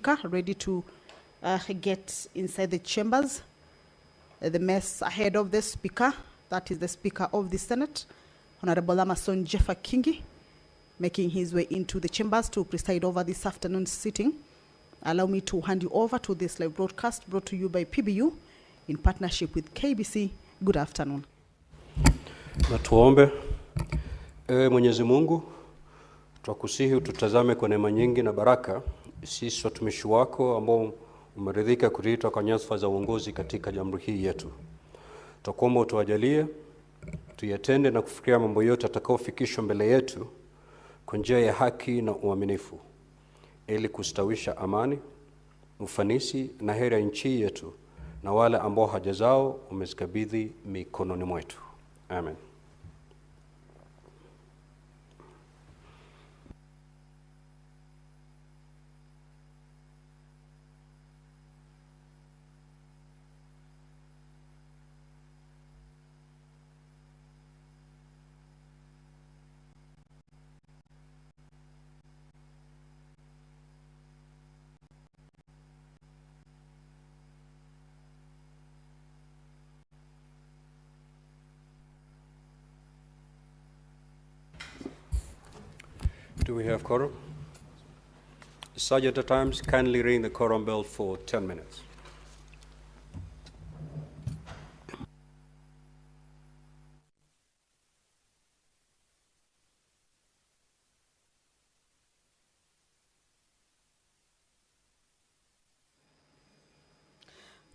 Speaker, ready to get inside the chambers. The mess ahead of the Speaker, that is the Speaker of the Senate, Honorable Amason Jeffa Kingi, making his way into the chambers to preside over this afternoon's sitting. Allow me to hand you over to this live broadcast brought to you by PBU in partnership with KBC. Good afternoon. Na tuombe. Mwenyezi Mungu, twakusihi ututazame kwa neema nyingi na baraka, sisi watumishi wako ambao umeridhika kutuita kwa nyadhifa za uongozi katika jamhuri hii yetu. Twakuomba utujalie tuyatende na kufikiria mambo yote atakayofikishwa mbele yetu kwa njia ya haki na uaminifu, ili kustawisha amani, ufanisi na heri ya nchi yetu na wale ambao haja zao umezikabidhi mikononi mwetu. Amen. Do we have quorum? Sergeant at Times, kindly ring the quorum bell for 10 minutes.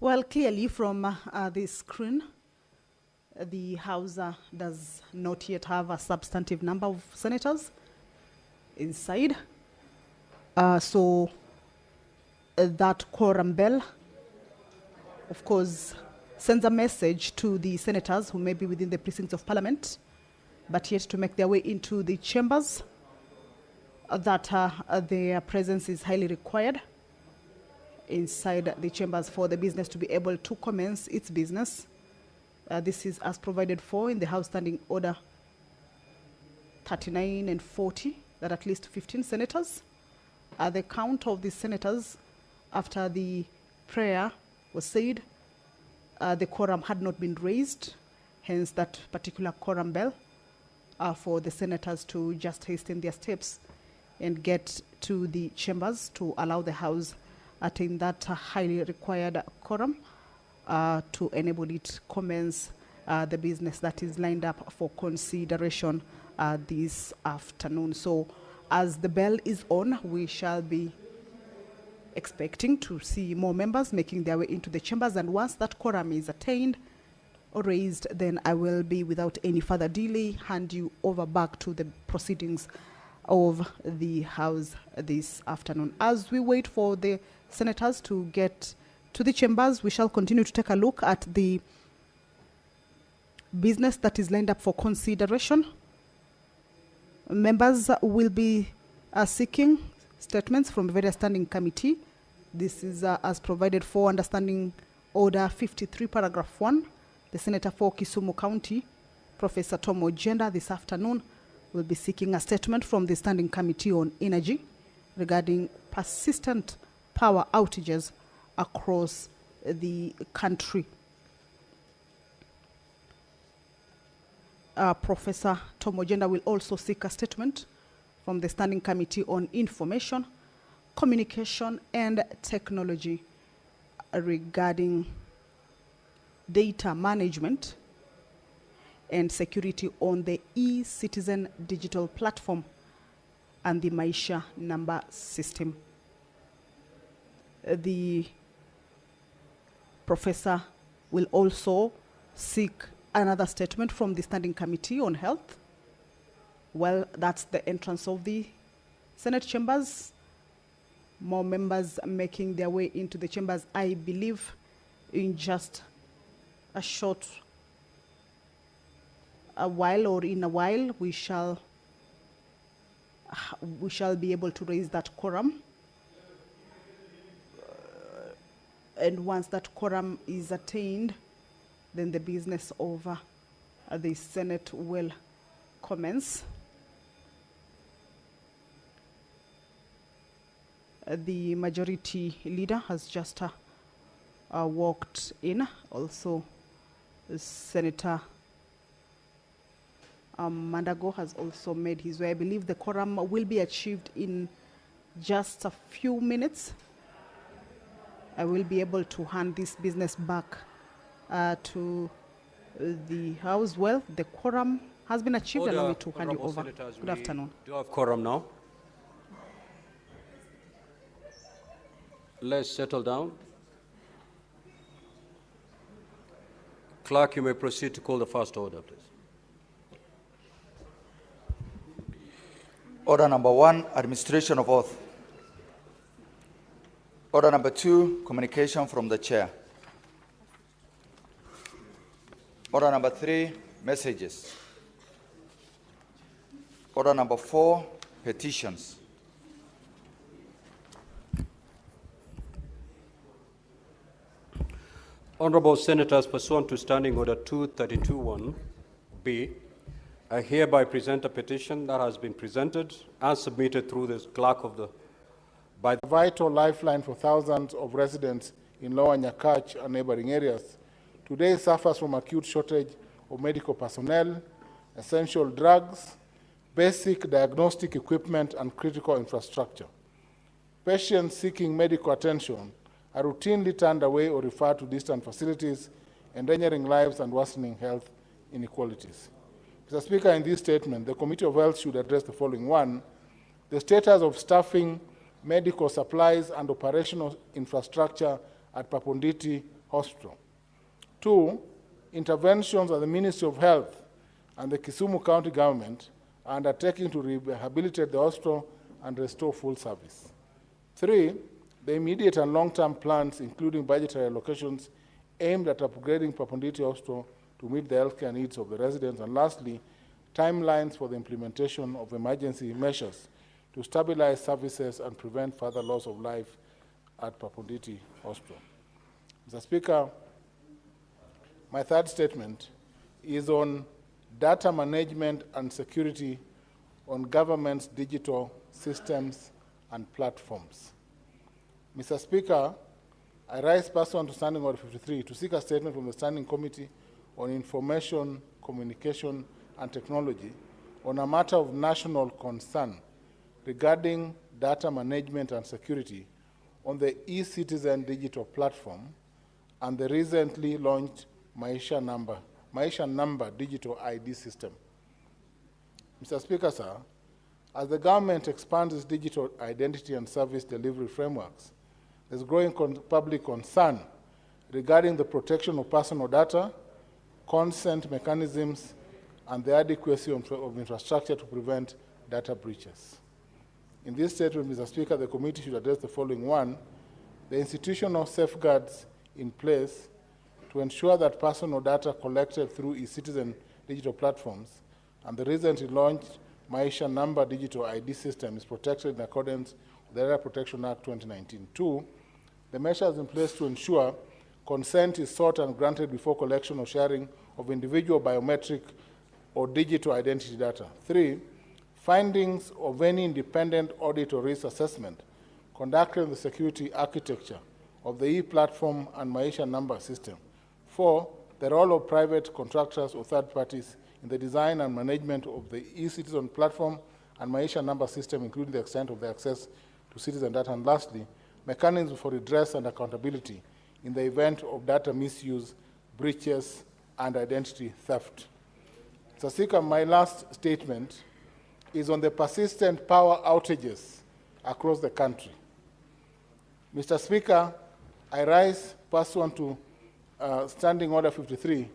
Well, clearly from the screen, the House does not yet have a substantive number of senators inside. So that quorum bell, of course, sends a message to the senators who may be within the precincts of Parliament, but yet to make their way into the chambers, that their presence is highly required inside the chambers for the business to be able to commence its business. This is as provided for in the House Standing Order 39 and 40, that at least 15 senators. The count of the senators after the prayer was said, the quorum had not been raised, hence that particular quorum bell for the senators to just hasten their steps and get to the chambers to allow the House attain that highly required quorum to enable it commence the business that is lined up for consideration this afternoon. So as the bell is on, we shall be expecting to see more members making their way into the chambers, and once that quorum is attained or raised, then I will be, without any further delay, hand you over back to the proceedings of the House this afternoon. As we wait for the senators to get to the chambers, we shall continue to take a look at the business that is lined up for consideration. Members will be seeking statements from various standing committee. This is as provided for under Standing Order 53, Paragraph 1. The Senator for Kisumu County, Professor Tom Ojenda, this afternoon will be seeking a statement from the Standing Committee on Energy regarding persistent power outages across the country. Professor Tom Ojenda will also seek a statement from the Standing Committee on Information, Communication and Technology regarding data management and security on the e-Citizen digital platform and the Maisha number system. The professor will also seek another statement from the Standing Committee on Health. Well, that's the entrance of the Senate chambers. More members making their way into the chambers, I believe, in just a short while, or in a while, we shall be able to raise that quorum. And once that quorum is attained, then the business of the Senate will commence. The majority leader has just walked in. Also, Senator Mandago has also made his way. I believe the quorum will be achieved in just a few minutes. I will be able to hand this business back to the House. Well, the quorum has been achieved. Allow me to hand you over. Senators, Good afternoon. Do you have quorum now? Let's settle down. Clerk, you may proceed to call the first order, please. Order number 1, administration of oath. Order number 2, communication from the chair. Order number 3, messages. Order number 4, petitions. Honorable Senators, pursuant to Standing Order 232(1)B, I hereby present a petition that has been presented and submitted through the clerk of the by the vital lifeline for thousands of residents in Lower Nyakach and neighboring areas. Today suffers from acute shortage of medical personnel, essential drugs, basic diagnostic equipment, and critical infrastructure. Patients seeking medical attention are routinely turned away or referred to distant facilities, endangering lives and worsening health inequalities. Mr. Speaker, in this statement, the Committee of Health should address the following. 1, the status of staffing, medical supplies, and operational infrastructure at Papunditi Hospital. 2, interventions that the Ministry of Health and the Kisumu County Government are undertaking to rehabilitate the hospital and restore full service. 3, the immediate and long-term plans, including budgetary allocations aimed at upgrading Papunditi Hospital to meet the healthcare needs of the residents. And lastly, timelines for the implementation of emergency measures to stabilize services and prevent further loss of life at Papunditi Hospital. Mr. Speaker, my third statement is on data management and security on government's digital systems and platforms. Mr. Speaker, I rise pursuant to Standing Order 53 to seek a statement from the Standing Committee on Information, Communication, and Technology on a matter of national concern regarding data management and security on the e-Citizen digital platform and the recently launched Maisha Number digital ID system. Mr. Speaker, sir, as the government expands its digital identity and service delivery frameworks, there's growing public concern regarding the protection of personal data, consent mechanisms, and the adequacy of infrastructure to prevent data breaches. In this statement, Mr. Speaker, the committee should address the following. 1, the institutional safeguards in place to ensure that personal data collected through e-Citizen digital platforms and the recently launched Maisha Number digital ID system is protected in accordance with the Data Protection Act 2019. 2, the measures in place to ensure consent is sought and granted before collection or sharing of individual biometric or digital identity data. 3, findings of any independent audit or risk assessment conducted in the security architecture of the e-platform and Maisha Number system. 4, the role of private contractors or third parties in the design and management of the e-Citizen platform and Maisha Number system, including the extent of the access to citizen data. And lastly, mechanisms for redress and accountability in the event of data misuse, breaches, and identity theft. Mr. Speaker, my last statement is on the persistent power outages across the country. Mr. Speaker, I rise pursuant to Standing Order 53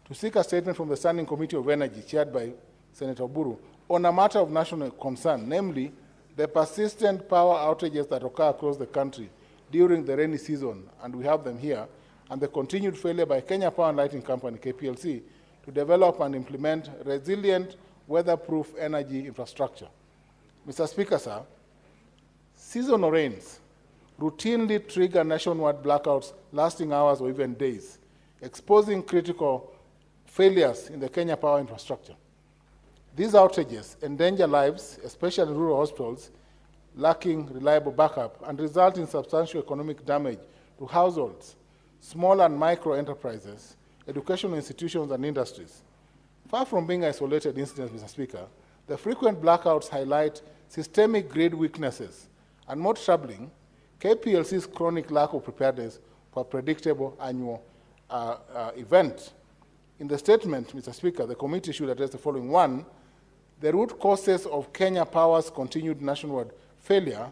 to seek a statement from the Standing Committee of Energy, chaired by Senator Buru, on a matter of national concern, namely the persistent power outages that occur across the country during the rainy season, and we have them here, and the continued failure by Kenya Power and Lighting Company, KPLC, to develop and implement resilient, weatherproof energy infrastructure. Mr. Speaker, sir, seasonal rains routinely trigger nationwide blackouts lasting hours or even days, exposing critical failures in the Kenya power infrastructure. These outages endanger lives, especially in rural hospitals, lacking reliable backup, and result in substantial economic damage to households, small and micro enterprises, educational institutions, and industries. Far from being isolated incidents, Mr. Speaker, the frequent blackouts highlight systemic grid weaknesses, and more troubling, KPLC's chronic lack of preparedness for a predictable annual event. In the statement, Mr. Speaker, the committee should address the following. One, the root causes of Kenya Power's continued nationwide failure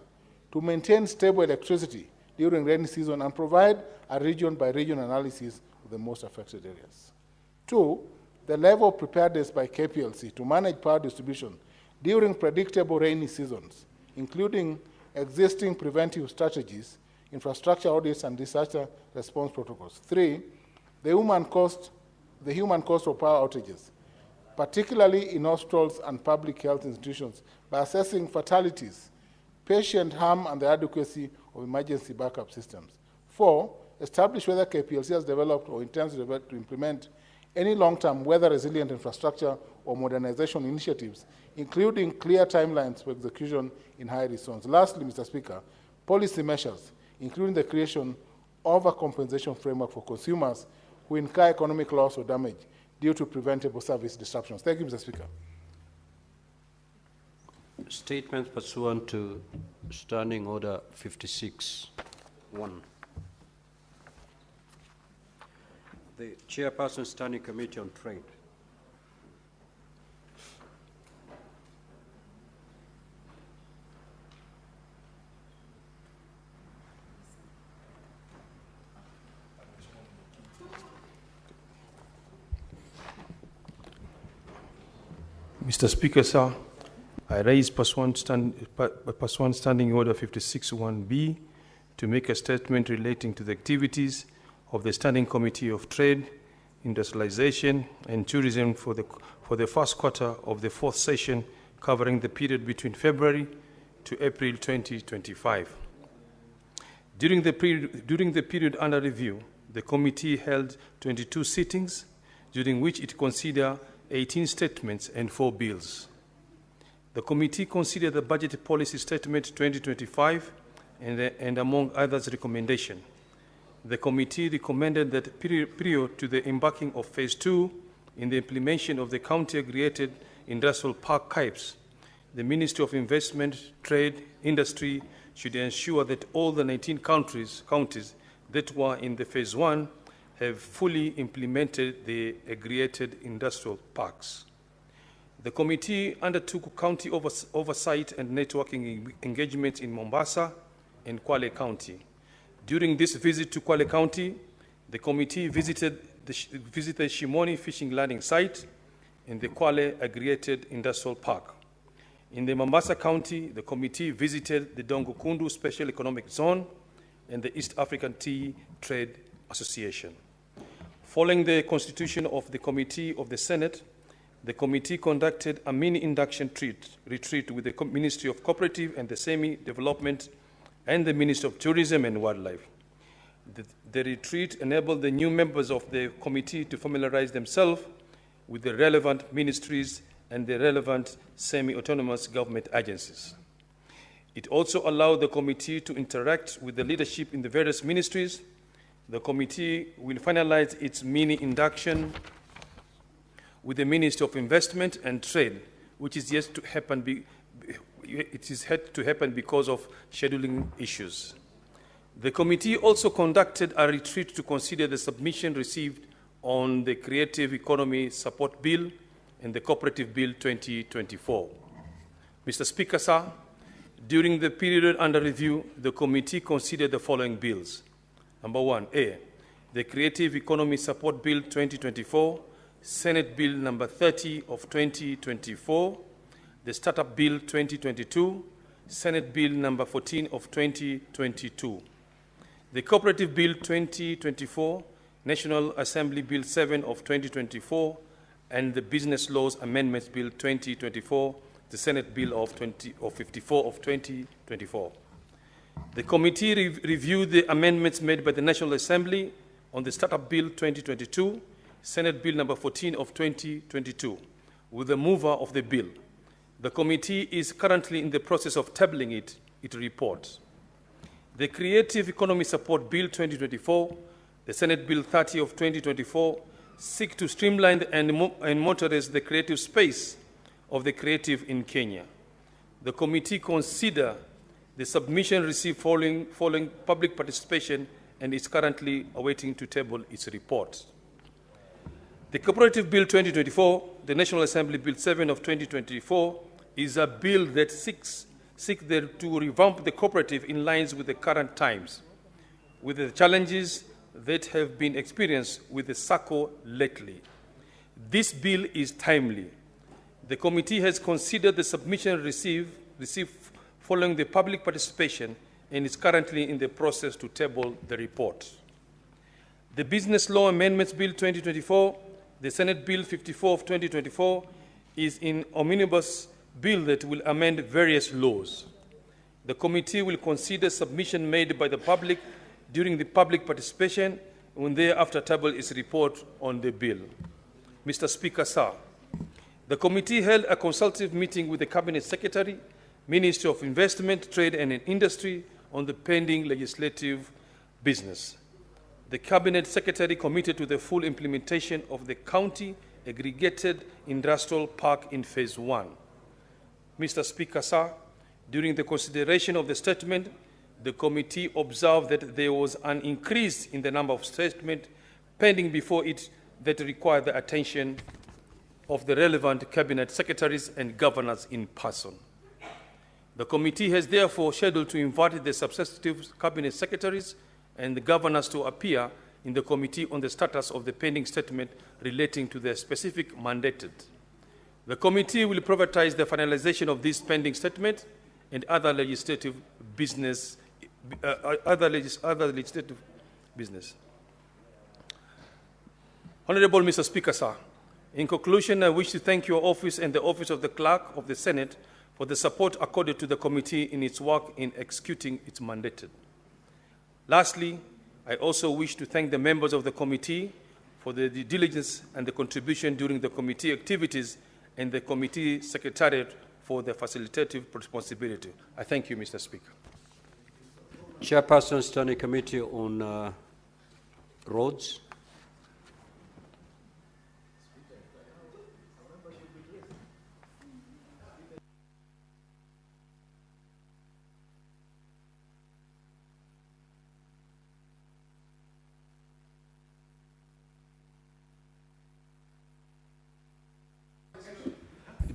to maintain stable electricity during rainy season and provide a region-by-region analysis of the most affected areas. Two, the level of preparedness by KPLC to manage power distribution during predictable rainy seasons, including existing preventive strategies, infrastructure audits, and disaster response protocols. Three, the human cost of power outages, particularly in hospitals and public health institutions, by assessing fatalities, patient harm, and the adequacy of emergency backup systems. Four, establish whether KPLC has developed or intends to implement any long-term weather-resilient infrastructure or modernization initiatives, including clear timelines for execution in high-risk zones. Lastly, Mr. Speaker, policy measures, including the creation of a compensation framework for consumers who incur economic loss or damage due to preventable service disruptions. Thank you, Mr. Speaker. Statement pursuant to Standing Order 56-1. The Chairperson, Standing Committee on Trade. Mr. Speaker, sir, I raise pursuant Standing Order 56-1B to make a statement relating to the activities of the Standing Committee of Trade, Industrialization, and Tourism for the first quarter of the fourth session, covering the period between February to April 2025. During the period under review, the committee held 22 sittings, during which it considered 18 statements and 4 bills. The committee considered the Budget Policy Statement 2025 and among others, recommendation. The committee recommended that prior to the embarking of Phase 2 in the implementation of the County Aggregated Industrial Park CAIPs, the Ministry of Investment, Trade, Industry should ensure that all the 19 counties that were in the Phase 1 have fully implemented the aggregated industrial parks. The committee undertook county oversight and networking engagement in Mombasa and Kwale County. During this visit to Kwale County, the committee visited Shimoni Fishing Landing Site and the Kwale Aggregated Industrial Park. In the Mombasa County, the committee visited the Dongo Kundu Special Economic Zone and the East African Tea Trade Association. Following the constitution of the Committee of the Senate, the committee conducted a mini-induction retreat with the Ministry of Cooperative and the Semi-Development and the Ministry of Tourism and Wildlife. The retreat enabled the new members of the committee to familiarize themselves with the relevant ministries and the relevant semi-autonomous government agencies. It also allowed the committee to interact with the leadership in the various ministries. The committee will finalize its mini-induction with the Ministry of Investment and Trade, which is yet to happen. It is had to happen because of scheduling issues. The committee also conducted a retreat to consider the submission received on the Creative Economy Support Bill and the Cooperative Bill 2024. Mr. Speaker, sir, during the period under review, the committee considered the following bills. Number 1A, the Creative Economy Support Bill 2024, Senate Bill number 30 of 2024, the Startup Bill 2022, Senate Bill number 14 of 2022, the Cooperative Bill 2024, National Assembly Bill 7 of 2024, and the Business Laws Amendments Bill 2024, the Senate Bill of 54 of 2024. The committee reviewed the amendments made by the National Assembly on the Startup Bill 2022, Senate Bill number 14 of 2022, with the mover of the bill. The committee is currently in the process of tabling it its report. The Creative Economy Support Bill 2024, the Senate Bill 30 of 2024, seek to streamline and monitorize the creative space of the creative in Kenya. The committee consider the submission received following public participation and is currently awaiting to table its report. The Cooperative Bill 2024, the National Assembly Bill 7 of 2024, is a bill that seeks to revamp the cooperative in lines with the current times, with the challenges that have been experienced with the SACCO lately. This bill is timely. The committee has considered the submission received following the public participation and is currently in the process to table the report. The Business Law Amendments Bill 2024, the Senate Bill 54 of 2024, is an omnibus bill that will amend various laws. The committee will consider submission made by the public during the public participation and thereafter table its report on the bill. Mr. Speaker, sir, the committee held a consultative meeting with the Cabinet Secretary, Ministry of Investment, Trade and Industry on the pending legislative business. The Cabinet Secretary committed to the full implementation of the County Aggregated Industrial Park in Phase 1. Mr. Speaker, sir, during the consideration of the statement, the committee observed that there was an increase in the number of statements pending before it that required the attention of the relevant Cabinet Secretaries and Governors in person. The committee has therefore scheduled to invite the substantive Cabinet Secretaries and the Governors to appear in the committee on the status of the pending statement relating to the specific mandated. The committee will prioritize the finalization of this pending statement and other legislative business. Honorable Mr. Speaker, sir, in conclusion, I wish to thank your office and the Office of the Clerk of the Senate for the support accorded to the committee in its work in executing its mandated. Lastly, I also wish to thank the members of the committee for the diligence and the contribution during the committee activities and the committee secretariat for the facilitative responsibility. I thank you, Mr. Speaker. Chairperson, Standing Committee on Roads.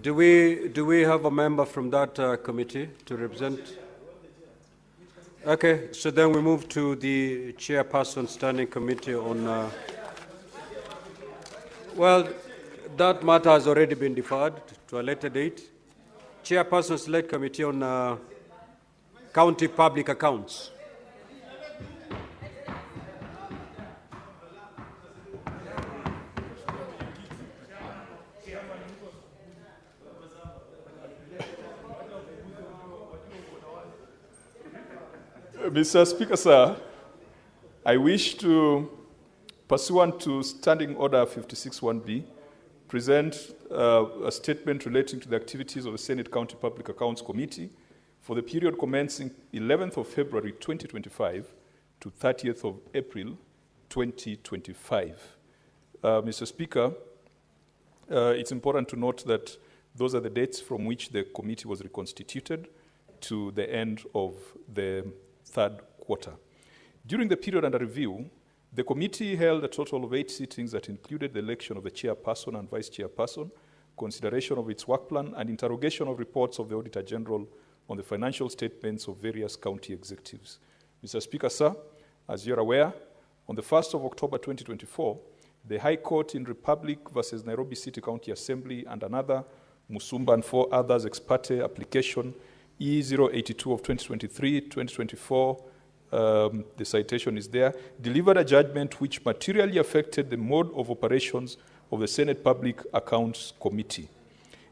Do we have a member from that committee to represent? Okay, so then we move to the Chairperson Standing Committee on. Well, that matter has already been deferred to a later date. Chairperson Select Committee on County Public Accounts. Mr. Speaker, sir, I wish to, pursuant to Standing Order 56(1)B, present a statement relating to the activities of the Senate County Public Accounts Committee for the period commencing 11th of February 2025 to 30th of April 2025. Mr. Speaker, it's important to note that those are the dates from which the committee was reconstituted to the end of the third quarter. During the period under review, the committee held a total of 8 sittings that included the election of the chairperson and vice chairperson, consideration of its work plan, and interrogation of reports of the Auditor General on the financial statements of various county executives. Mr. Speaker, sir, as you're aware, on the 1st of October 2024, the High Court in Republic versus Nairobi City County Assembly and another Musumba and 4 others ex parte application E082 of 2023-2024, the citation is there, delivered a judgment which materially affected the mode of operations of the Senate Public Accounts Committee.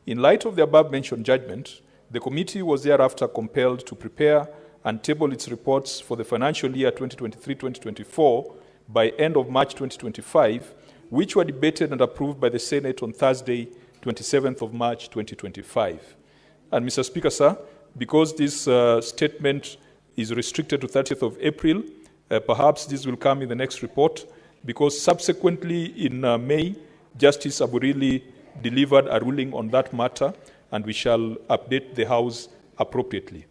In light of the above-mentioned judgment, the committee was thereafter compelled to prepare and table its reports for the financial year 2023-2024 by end of March 2025, which were debated and approved by the Senate on Thursday, 27th of March 2025. And Mr. Speaker, sir, because this statement is restricted to 30th of April, perhaps this will come in the next report, because subsequently in May, Justice Aburili delivered a ruling on that matter, and we shall update the House appropriately.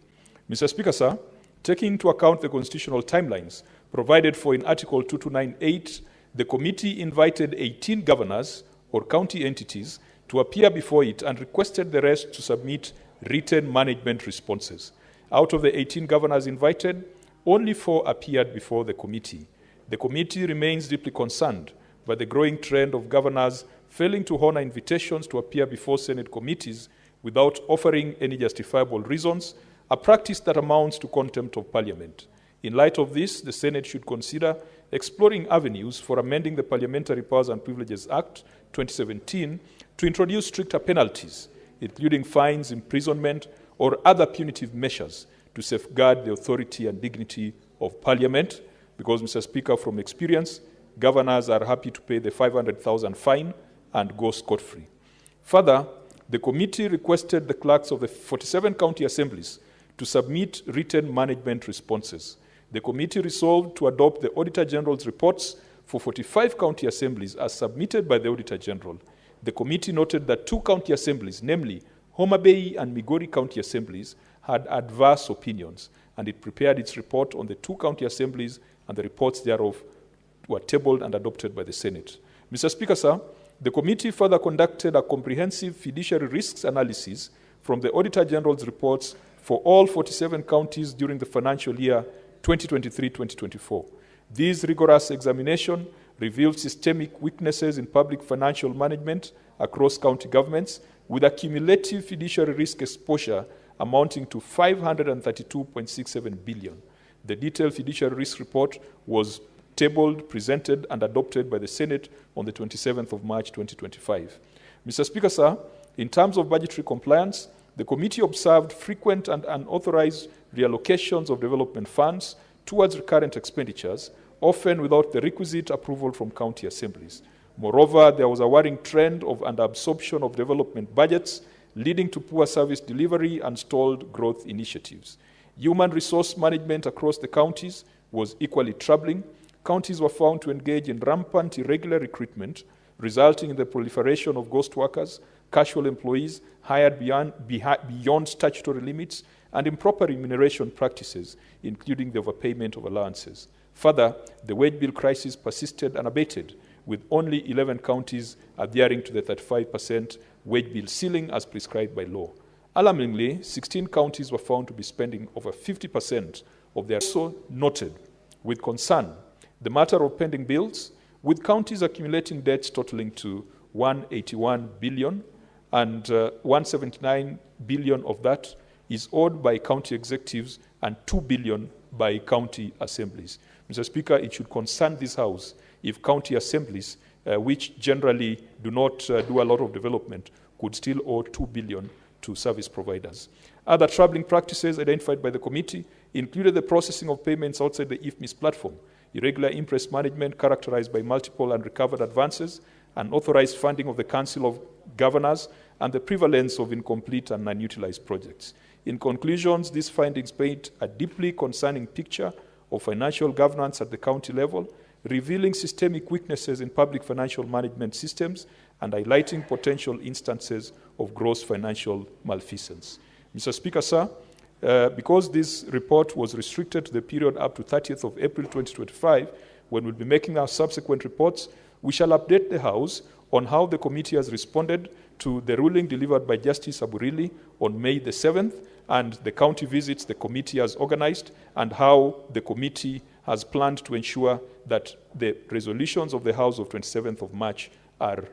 Mr. Speaker, sir, taking into account the constitutional timelines provided for in Article 2298, the committee invited 18 governors or county entities to appear before it and requested the rest to submit written management responses. Out of the 18 governors invited, only 4 appeared before the committee. The committee remains deeply concerned by the growing trend of governors failing to honor invitations to appear before Senate committees without offering any justifiable reasons, a practice that amounts to contempt of Parliament. In light of this, the Senate should consider exploring avenues for amending the Parliamentary Powers and Privileges Act 2017 to introduce stricter penalties, including fines, imprisonment, or other punitive measures to safeguard the authority and dignity of Parliament, because, Mr. Speaker, from experience, governors are happy to pay the 500,000 fine and go scot-free. Further, the committee requested the clerks of the 47 county assemblies to submit written management responses. The committee resolved to adopt the Auditor General's reports for 45 county assemblies as submitted by the Auditor General. The committee noted that 2 county assemblies, namely Homa Bay and Migori county assemblies, had adverse opinions, and it prepared its report on the 2 county assemblies, and the reports thereof were tabled and adopted by the Senate. Mr. Speaker, sir, the committee further conducted a comprehensive fiduciary risks analysis from the Auditor General's reports for all 47 counties during the financial year 2023-2024. This rigorous examination revealed systemic weaknesses in public financial management across county governments, with a cumulative fiduciary risk exposure amounting to 532.67 billion. The detailed fiduciary risk report was tabled, presented, and adopted by the Senate on the 27th of March 2025. Mr. Speaker, sir, in terms of budgetary compliance, the committee observed frequent and unauthorized reallocations of development funds towards recurrent expenditures, often without the requisite approval from county assemblies. Moreover, there was a worrying trend of underabsorption of development budgets, leading to poor service delivery and stalled growth initiatives. Human resource management across the counties was equally troubling. Counties were found to engage in rampant irregular recruitment, resulting in the proliferation of ghost workers, casual employees hired beyond statutory limits, and improper remuneration practices, including the overpayment of allowances. Further, the wage bill crisis persisted unabated, with only 11 counties adhering to the 35% wage bill ceiling as prescribed by law. Alarmingly, 16 counties were found to be spending over 50% of their. Also noted with concern the matter of pending bills, with counties accumulating debts totaling to 181 billion, and 179 billion of that is owed by county executives and 2 billion by county assemblies. Mr. Speaker, it should concern this House if county assemblies, which generally do not do a lot of development, could still owe 2 billion to service providers. Other troubling practices identified by the committee included the processing of payments outside the IFMIS platform, irregular interest management characterized by multiple unrecovered advances, unauthorized funding of the Council of Governors, and the prevalence of incomplete and unutilized projects. In conclusions, these findings paint a deeply concerning picture of financial governance at the county level, revealing systemic weaknesses in public financial management systems and highlighting potential instances of gross financial malfeasance. Mr. Speaker, sir, because this report was restricted to the period up to 30th of April 2025, when we'll be making our subsequent reports, we shall update the House on how the committee has responded to the ruling delivered by Justice Aburili on May the 7th and the county visits the committee has organized, and how the committee has planned to ensure that the resolutions of the House of 27th of March are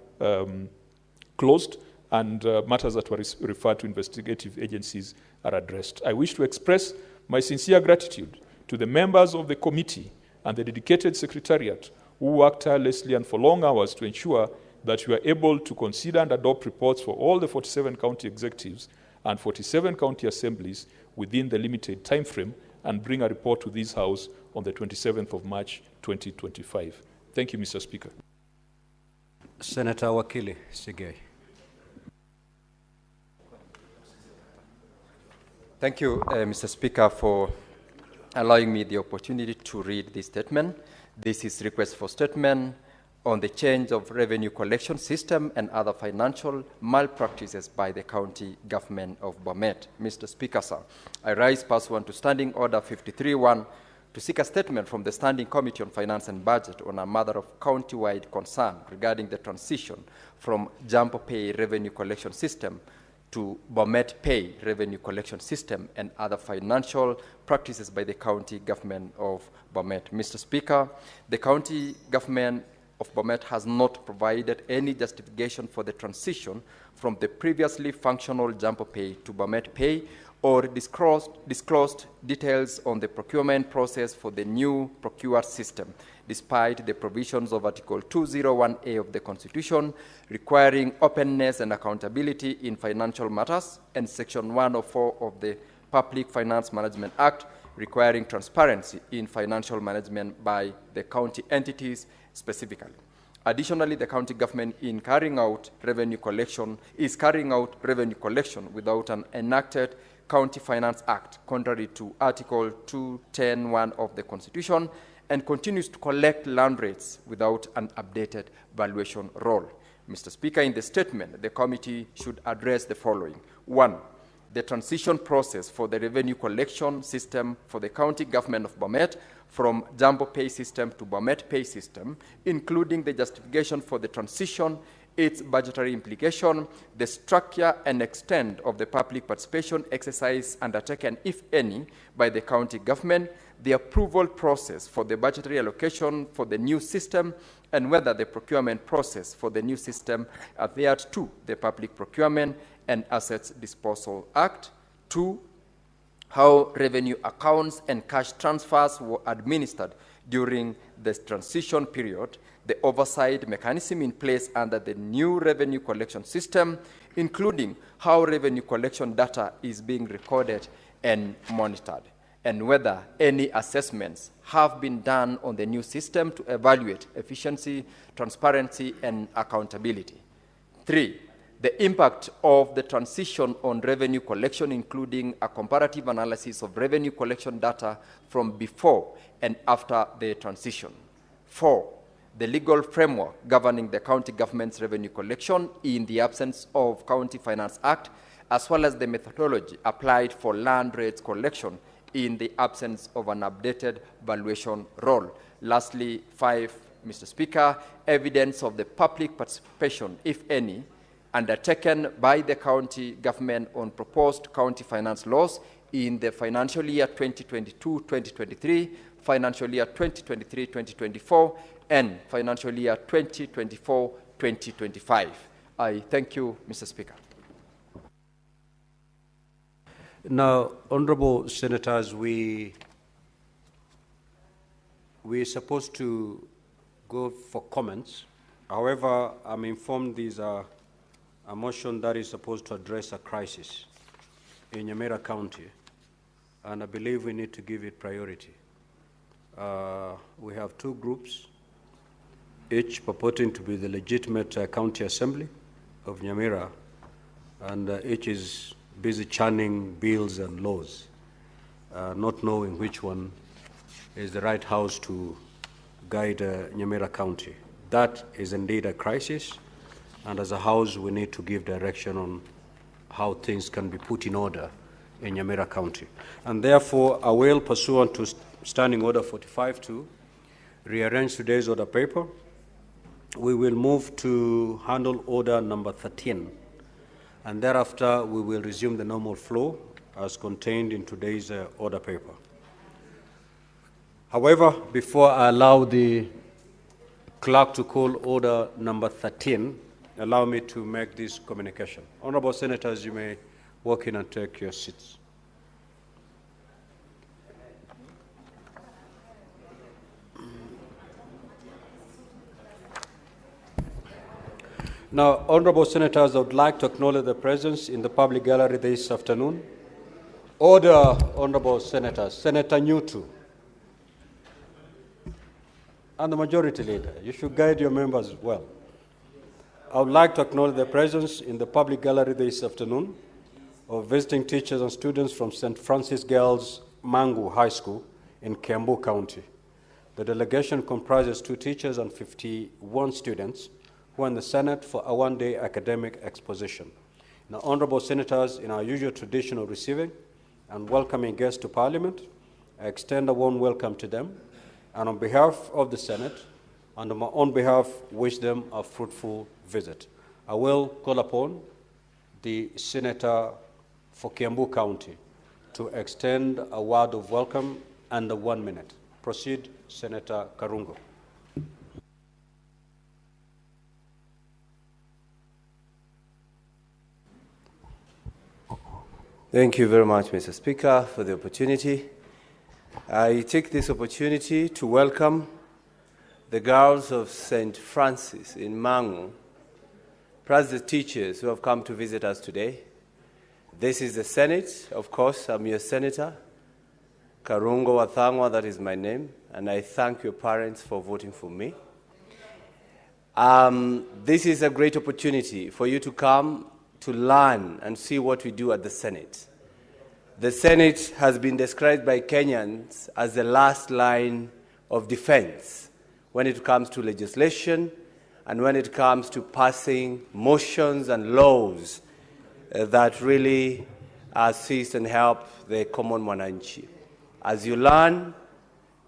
closed and matters that were referred to investigative agencies are addressed. I wish to express my sincere gratitude to the members of the committee and the dedicated secretariat who worked tirelessly and for long hours to ensure that we are able to consider and adopt reports for all the 47 county executives and 47 county assemblies within the limited time frame, and bring a report to this House on the 27th of March 2025. Thank you, Mr. Speaker. Senator Wakili Sigei. Thank you, Mr. Speaker, for allowing me the opportunity to read this statement. This is request for statement on the change of revenue collection system and other financial malpractices by the county government of Bomet. Mr. Speaker, sir, I rise pursuant to Standing Order 53-1 to seek a statement from the Standing Committee on Finance and Budget on a matter of county-wide concern regarding the transition from Jumbo Pay revenue collection system to Bomet Pay revenue collection system and other financial practices by the county government of Bomet. Mr. Speaker, the county government of Bomet has not provided any justification for the transition from the previously functional Jumbo Pay to Bomet Pay or disclosed details on the procurement process for the new procured system, despite the provisions of Article 201A of the Constitution requiring openness and accountability in financial matters and Section 104 of the Public Finance Management Act requiring transparency in financial management by the county entities specifically. Additionally, the county government is carrying out revenue collection without an enacted County Finance Act, contrary to Article 210(1) of the Constitution, and continues to collect land rates without an updated valuation roll. Mr. Speaker, in the statement, the committee should address the following. 1, the transition process for the revenue collection system for the county government of Bomet from Jumbo Pay system to Bomet Pay system, including the justification for the transition, its budgetary implication, the structure and extent of the public participation exercise undertaken, if any, by the county government, the approval process for the budgetary allocation for the new system, and whether the procurement process for the new system adhered to the Public Procurement and Assets Disposal Act. 2, how revenue accounts and cash transfers were administered during the transition period, the oversight mechanism in place under the new revenue collection system, including how revenue collection data is being recorded and monitored, and whether any assessments have been done on the new system to evaluate efficiency, transparency, and accountability. 3, the impact of the transition on revenue collection, including a comparative analysis of revenue collection data from before and after the transition. 4, the legal framework governing the county government's revenue collection in the absence of County Finance Act, as well as the methodology applied for land rates collection in the absence of an updated valuation roll. Lastly, 5, Mr. Speaker, evidence of the public participation, if any, undertaken by the county government on proposed county finance laws in the financial year 2022-2023, financial year 2023-2024, and financial year 2024-2025. I thank you, Mr. Speaker. Now, honorable senators, we're supposed to go for comments. However, I'm informed these are a motion that is supposed to address a crisis in Nyamira County, and I believe we need to give it priority. We have two groups, each purporting to be the legitimate county assembly of Nyamira, and each is busy churning bills and laws, not knowing which one is the right house to guide Nyamira County. That is indeed a crisis, and as a house, we need to give direction on how things can be put in order in Nyamira County. And therefore, I will, pursuant to Standing Order 45-2, rearrange today's order paper. We will move to handle order number 13, and thereafter we will resume the normal flow as contained in today's order paper. However, before I allow the clerk to call order number 13, allow me to make this communication. Honorable senators, you may walk in and take your seats. Now, honorable senators, I would like to acknowledge the presence in the public gallery this afternoon. Order, honorable senators. Senator Nyutu and the majority leader. You should guide your members well. I would like to acknowledge the presence in the public gallery this afternoon of visiting teachers and students from St. Francis Girls Mangu High School in Kiambu County. The delegation comprises 2 teachers and 51 students who are in the Senate for a one-day academic exposition. Now, honorable senators, in our usual tradition of receiving and welcoming guests to Parliament, I extend a warm welcome to them, and on behalf of the Senate and on my own behalf, wish them a fruitful visit. I will call upon the Senator for Kiambu County to extend a word of welcome and 1 minute. Proceed, Senator Karungo. Thank you very much, Mr. Speaker, for the opportunity. I take this opportunity to welcome the girls of St. Francis in Mangu, plus the teachers who have come to visit us today. This is the Senate. Of course, I'm your senator, Karungo Wathangwa, that is my name, and I thank your parents for voting for me. This is a great opportunity for you to come to learn and see what we do at the Senate. The Senate has been described by Kenyans as the last line of defense when it comes to legislation and when it comes to passing motions and laws that really assist and help the common mwananchi. As you learn,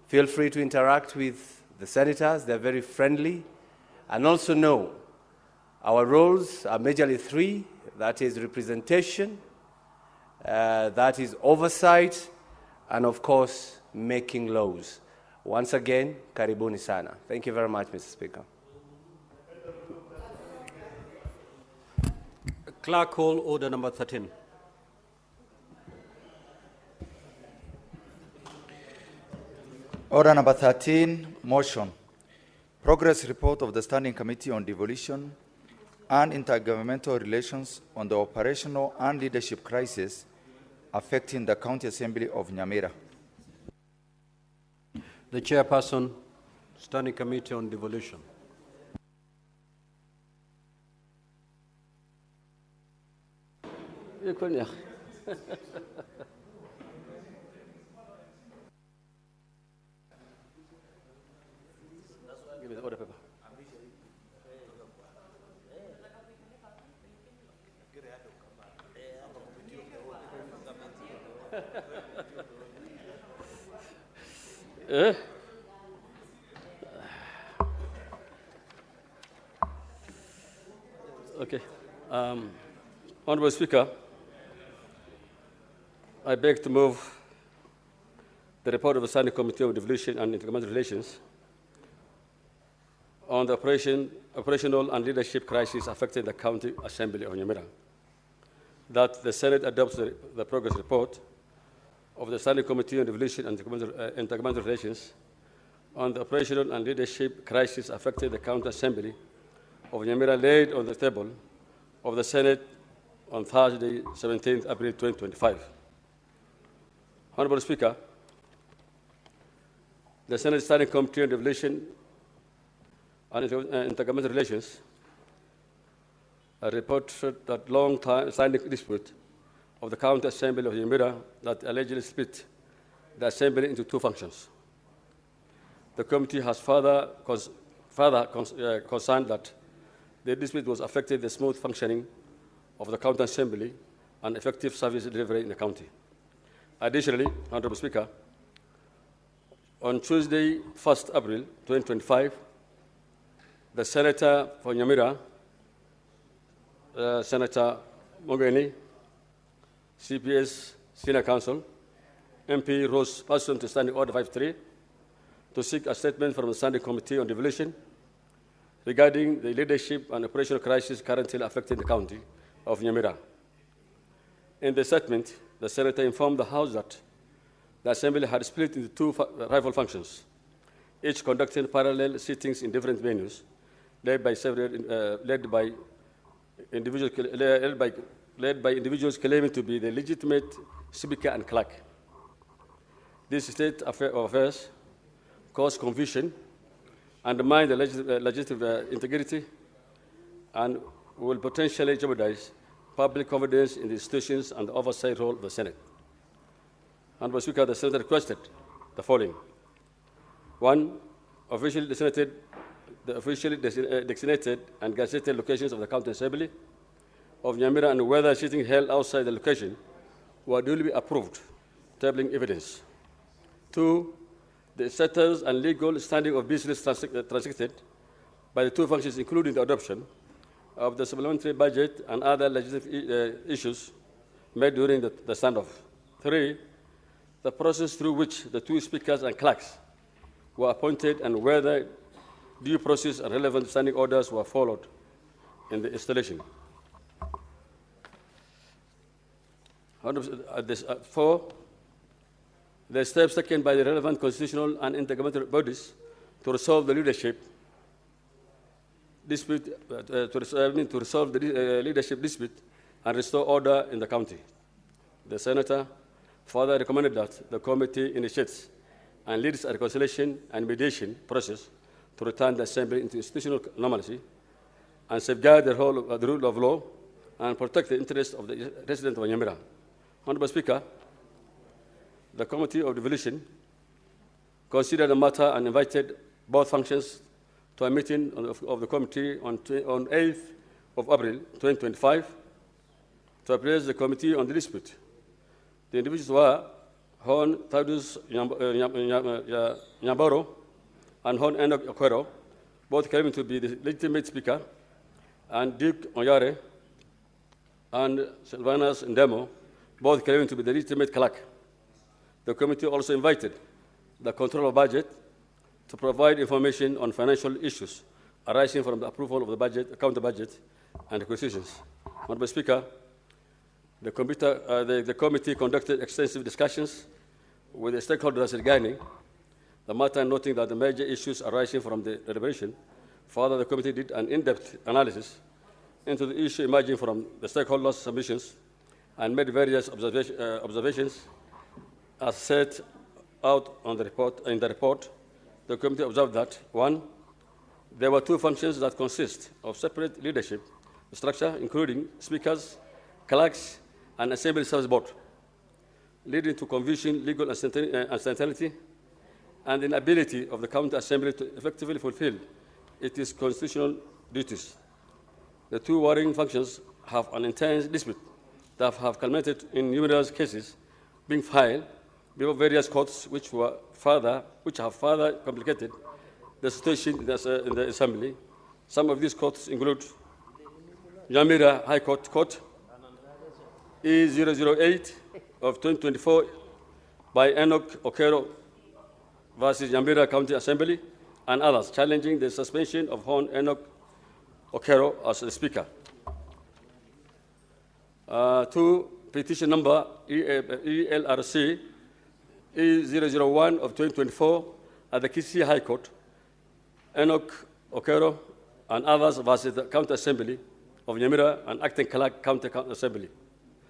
feel free to interact with the senators. They're very friendly. And also know our roles are majorly 3. That is representation, that is oversight, and of course, making laws. Once again, karibuni sana. Thank you very much, Mr. Speaker. Clerk, call order number 13. Order number 13, motion. Progress report of the Standing Committee on Devolution and Intergovernmental Relations on the operational and leadership crisis affecting the County Assembly of Nyamira. The Chairperson, Standing Committee on Devolution. Give me the order paper. Okay. Honorable Speaker, I beg to move the report of the Standing Committee on Devolution and Intergovernmental Relations on the operational and leadership crisis affecting the County Assembly of Nyamira, that the Senate adopts the progress report of the Standing Committee on Devolution and Intergovernmental Relations on the operational and leadership crisis affecting the County Assembly of Nyamira laid on the table of the Senate on Thursday, 17th April 2025. Honorable Speaker, the Senate Standing Committee on Devolution and Intergovernmental Relations reported that long-time standing dispute of the County Assembly of Nyamira that allegedly split the Assembly into 2 functions. The committee has further concerned that the dispute was affecting the smooth functioning of the County Assembly and effective service delivery in the county. Additionally, Honorable Speaker, on Tuesday, 1st April 2025, the Senator for Nyamira, Senator Mogeni, CPS Senior Counsel, MP rose pursuant to Standing Order 53 to seek a statement from the Standing Committee on Devolution regarding the leadership and operational crisis currently affecting the county of Nyamira. In the statement, the Senator informed the House that the Assembly had split into 2 rival functions, each conducting parallel sittings in different venues, led by individuals claiming to be the legitimate speaker and clerk. This state of affairs caused confusion, undermine the legislative integrity, and will potentially jeopardize public confidence in the institutions and the oversight role of the Senate. Honorable Speaker, the Senate requested the following. 1. The officially designated and gazetted locations of the County Assembly of Nyamira and whether sitting held outside the location were duly approved, tabling evidence. 2. The status and legal standing of business transacted by the two functions, including the adoption of the supplementary budget and other legislative issues made during the standoff. 3. The process through which the two speakers and clerks were appointed and whether due process and relevant standing orders were followed in the installation. 4. The steps taken by the relevant constitutional and intergovernmental bodies to resolve the leadership dispute, to resolve the leadership dispute and restore order in the county. The Senator further recommended that the committee initiates and leads a reconciliation and mediation process to return the Assembly into institutional normalcy and safeguard the rule of law and protect the interests of the residents of Nyamira. Honorable Speaker, the Committee of Devolution considered the matter and invited both functions to a meeting of the committee on 8th of April 2025 to address the committee on the dispute. The individuals were Hon Thaddeus Nyamboro and Hon Enoch Okwero, both claiming to be the legitimate speaker, and Duke Onyare and Sylvanus Ndemo, both claiming to be the legitimate clerk. The committee also invited the Controller of Budget to provide information on financial issues arising from the approval of the budget, county budget, and acquisitions. Honorable Speaker, the committee conducted extensive discussions with the stakeholders regarding the matter, noting that the major issues arising from the deliberation. Further, the committee did an in-depth analysis into the issue emerging from the stakeholders' submissions and made various observations as set out on the report. In the report, the committee observed that 1. There were two functions that consist of separate leadership structure, including speakers, clerks, and Assembly Service Board, leading to confusion, legal uncertainty, and inability of the County Assembly to effectively fulfill its constitutional duties. The two warring functions have an intense dispute that have culminated in numerous cases being filed before various courts, which have further complicated the situation in the Assembly. Some of these courts include Nyamira High Court, E008 of 2024 by Enoch Okwero versus Nyamira County Assembly, and others, challenging the suspension of Hon Enoch Okwero as the Speaker. 2. Petition number ELRC E001 of 2024 at the Kisii High Court, Enoch Okwero and others versus the County Assembly of Nyamira and Acting Clerk County Assembly,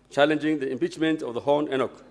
challenging the impeachment of the Hon Enoch